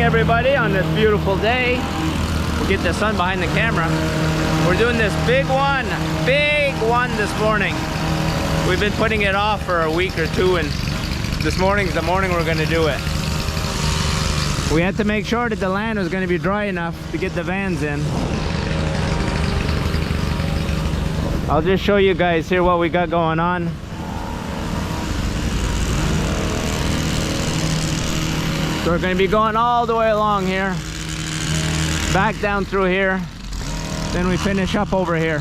everybody on this beautiful day. We'll get the sun behind the camera. We're doing this big one this morning. We've been putting it off for a week or two, and this morning's the morning we're going to do it. We had to make sure that the land was going to be dry enough to get the vans in. I'll just show you guys here what we got going on. So we're going to be going all the way along here, back down through here, then we finish up over here.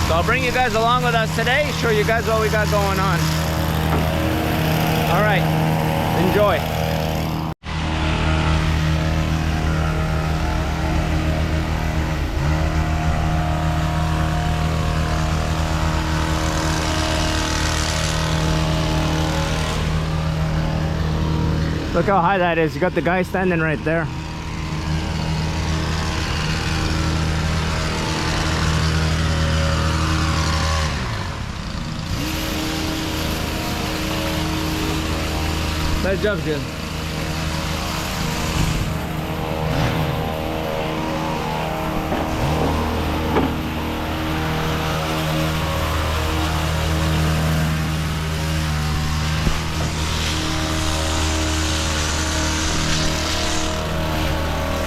So I'll bring you guys along with us today, show you guys what we got going on. All right, enjoy. Look how high that is. You got the guy standing right there. Nice job, Jim.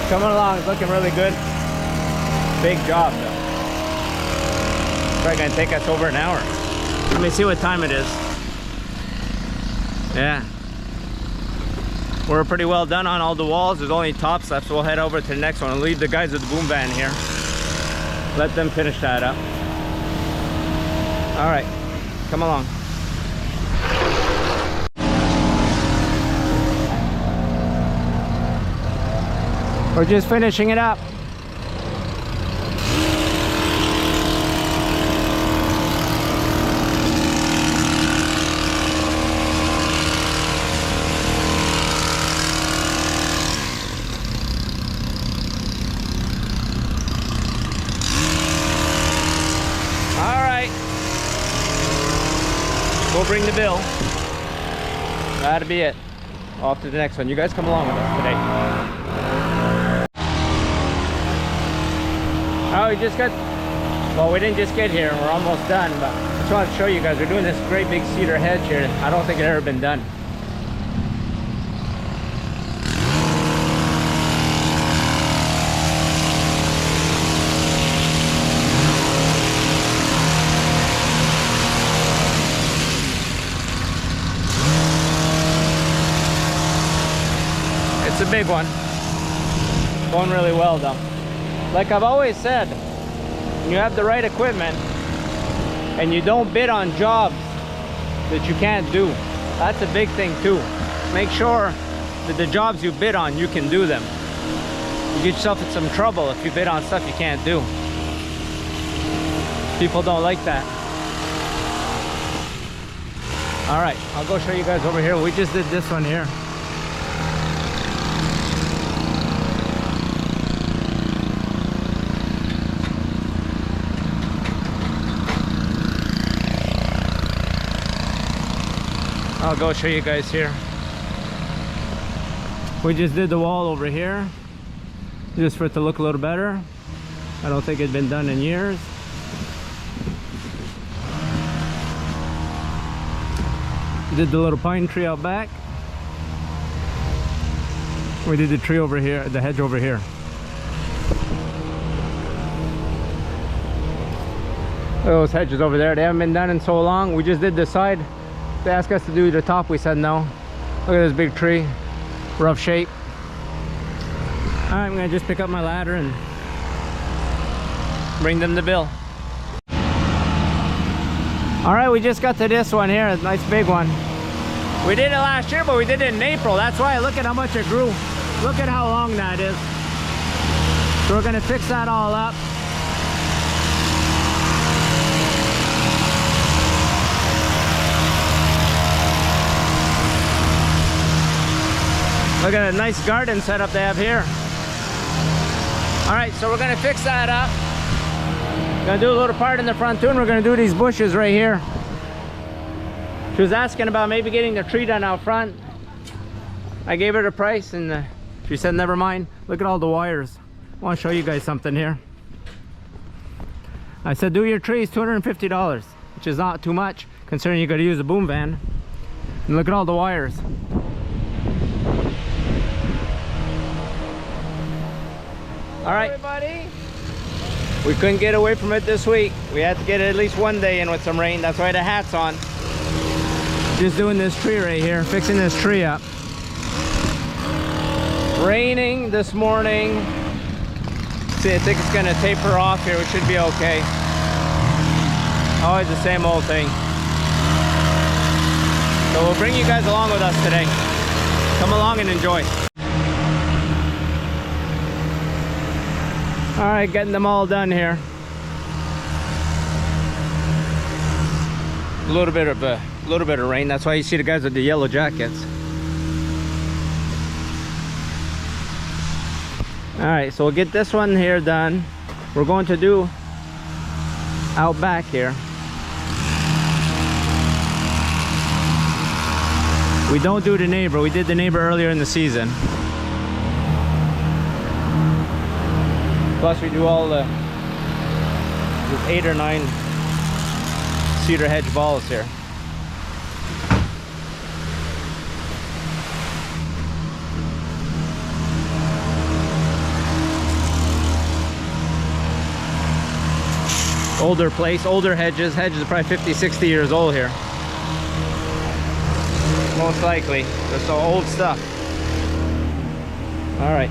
Coming along, it's looking really good. Big job though. Probably gonna take us over an hour. Let me see what time it is. Yeah. We're pretty well done on all the walls. There's only tops left, so we'll head over to the next one and leave the guys with the boom van here. Let them finish that up. All right, come along. We're just finishing it up. We'll bring the bill. That'll be it. Off to the next one. You guys come along with us today. Oh, we just got... Well, we didn't just get here. We're almost done, but I just wanted to show you guys. We're doing this great big cedar hedge here. I don't think it's ever been done. It's a big one. Going really well though. Like I've always said, when you have the right equipment and you don't bid on jobs that you can't do, that's a big thing too. Make sure that the jobs you bid on, you can do them. You get yourself in some trouble if you bid on stuff you can't do. People don't like that. All right, I'll go show you guys over here. We just did this one here. I'll go show you guys here. We just did the wall over here just for it to look a little better. I don't think it'd been done in years. Did the little pine tree out back. We did the tree over here, the hedge over here. Those hedges over there, they haven't been done in so long. We just did the side. They asked us to do the top, we said no. Look at this big tree, rough shape. All right, I'm gonna just pick up my ladder and bring them the bill. All right, we just got to this one here, a nice big one. We did it last year, but we did it in April. That's why, look at how much it grew. Look at how long that is. So we're gonna fix that all up. Look at a nice garden setup they have here. All right, so we're gonna fix that up. Gonna do a little part in the front too, and we're gonna do these bushes right here. She was asking about maybe getting the tree done out front. I gave her the price and she said never mind. Look at all the wires. I want to show you guys something here. I said do your trees $250, which is not too much considering you got to use a boom van. And look at all the wires. All right, everybody. We couldn't get away from it this week. We had to get at least one day in with some rain. That's why the hat's on. Just doing this tree right here, fixing this tree up. Raining this morning. See, I think it's gonna taper off here. It should be okay. Always the same old thing. So we'll bring you guys along with us today. Come along and enjoy. All right, getting them all done here. A little bit of rain. That's why you see the guys with the yellow jackets. All right, so we'll get this one here done. We're going to do out back here. We don't do the neighbor. We did the neighbor earlier in the season. Plus we do all the 8 or 9 cedar hedge balls here. Older place, older hedges. Hedges are probably 50, 60 years old here. Most likely. They're so old stuff. All right.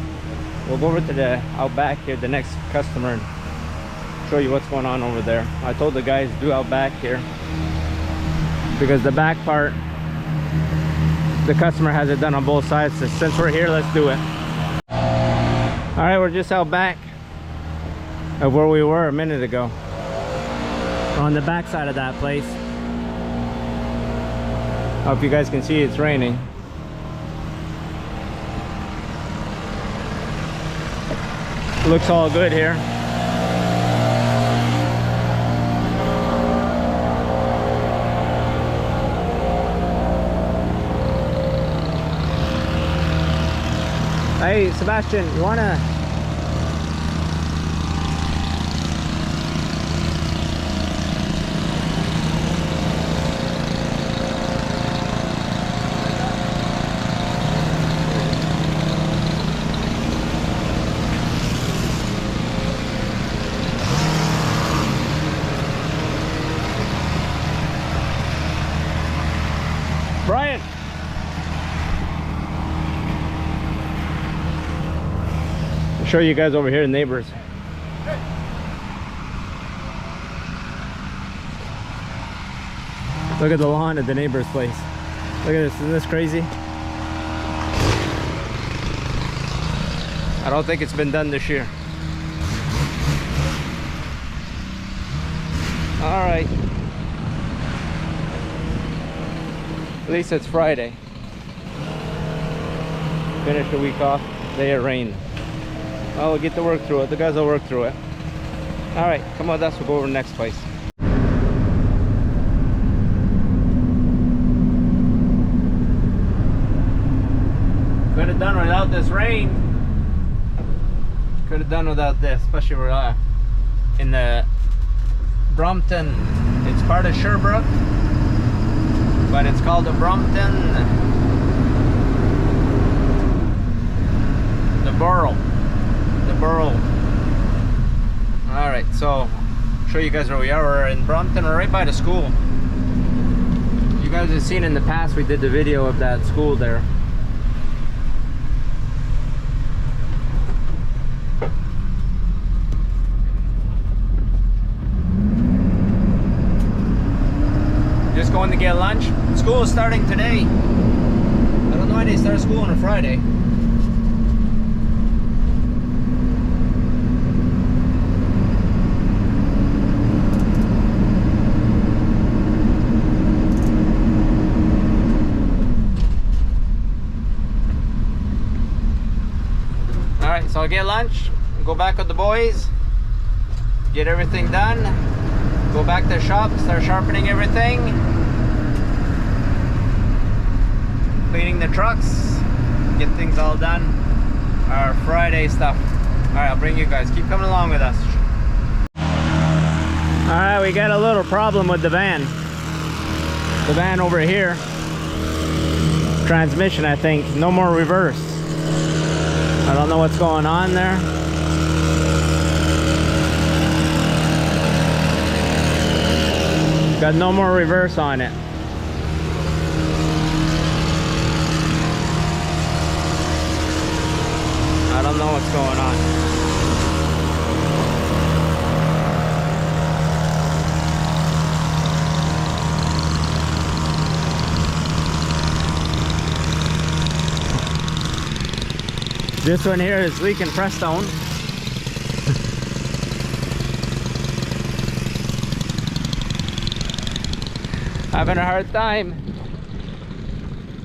We'll go over to the out back here, the next customer, and show you what's going on over there. I told the guys do out back here because the back part, the customer has it done on both sides. So since we're here, let's do it. All right, we're just out back of where we were a minute ago. We're on the back side of that place. I hope you guys can see it's raining. Looks all good here. Hey Sebastian, you wanna Brian? I'll show you guys over here, the neighbors. Look at the lawn at the neighbor's place. Look at this, isn't this crazy? I don't think it's been done this year. All right. At least it's Friday. Finish the week off. Day of rain. Well, we'll get to work through it. The guys will work through it. All right, come on, we'll go over to the next place. Could have done without this rain. Could have done without this, especially we're in the Brompton. It's part of Sherbrooke, but it's called the Brompton, the borough. All right, so show you guys where we are. We're in Brompton. We're right by the school. You guys have seen in the past we did the video of that school there. Just going to get lunch. School is starting today. I don't know why they start school on a Friday. get lunch, go back with the boys, get everything done, go back to the shop, start sharpening everything, cleaning the trucks, get things all done. Our Friday stuff. Alright, I'll bring you guys. Keep coming along with us. Alright, we got a little problem with the van. The van over here. Transmission, I think. No more reverse. I don't know what's going on there. Got no more reverse on it. I don't know what's going on. This one here is leaking Prestone. Having a hard time.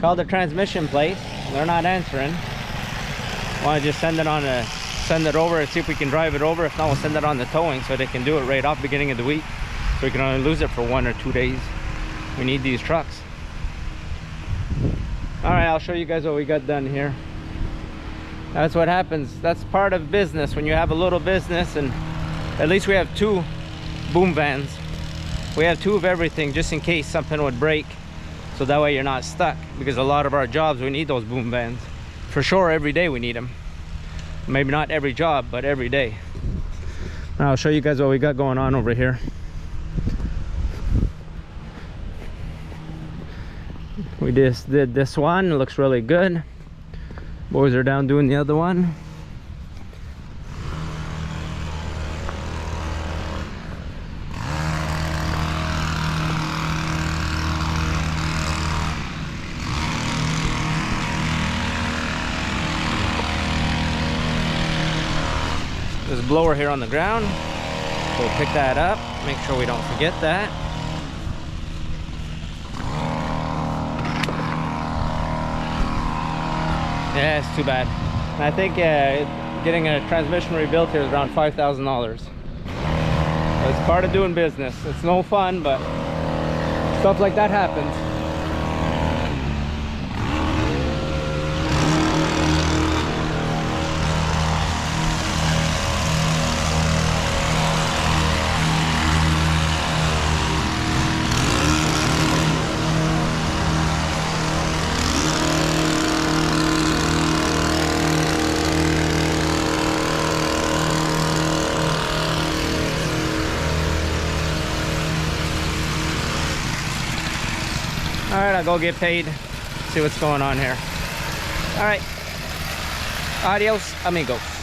Called the transmission place. They're not answering. Want to just send it over and see if we can drive it over. If not, we'll send it on the towing so they can do it right off beginning of the week, so we can only lose it for 1 or 2 days. We need these trucks. All right, I'll show you guys what we got done here. That's what happens. That's part of business. When you have a little business, and at least we have 2 boom vans. We have 2 of everything just in case something would break, so that way you're not stuck, because a lot of our jobs we need those boom vans. For sure, every day we need them. Maybe not every job, but every day. Now I'll show you guys what we got going on over here. We just did this one. It looks really good. Boys are down doing the other one. There's a blower here on the ground. We'll pick that up, make sure we don't forget that. Yeah, it's too bad. And I think getting a transmission rebuilt here is around $5,000. It's part of doing business. It's no fun, but stuff like that happens. All right, I'll go get paid, see what's going on here. All right, adios amigos.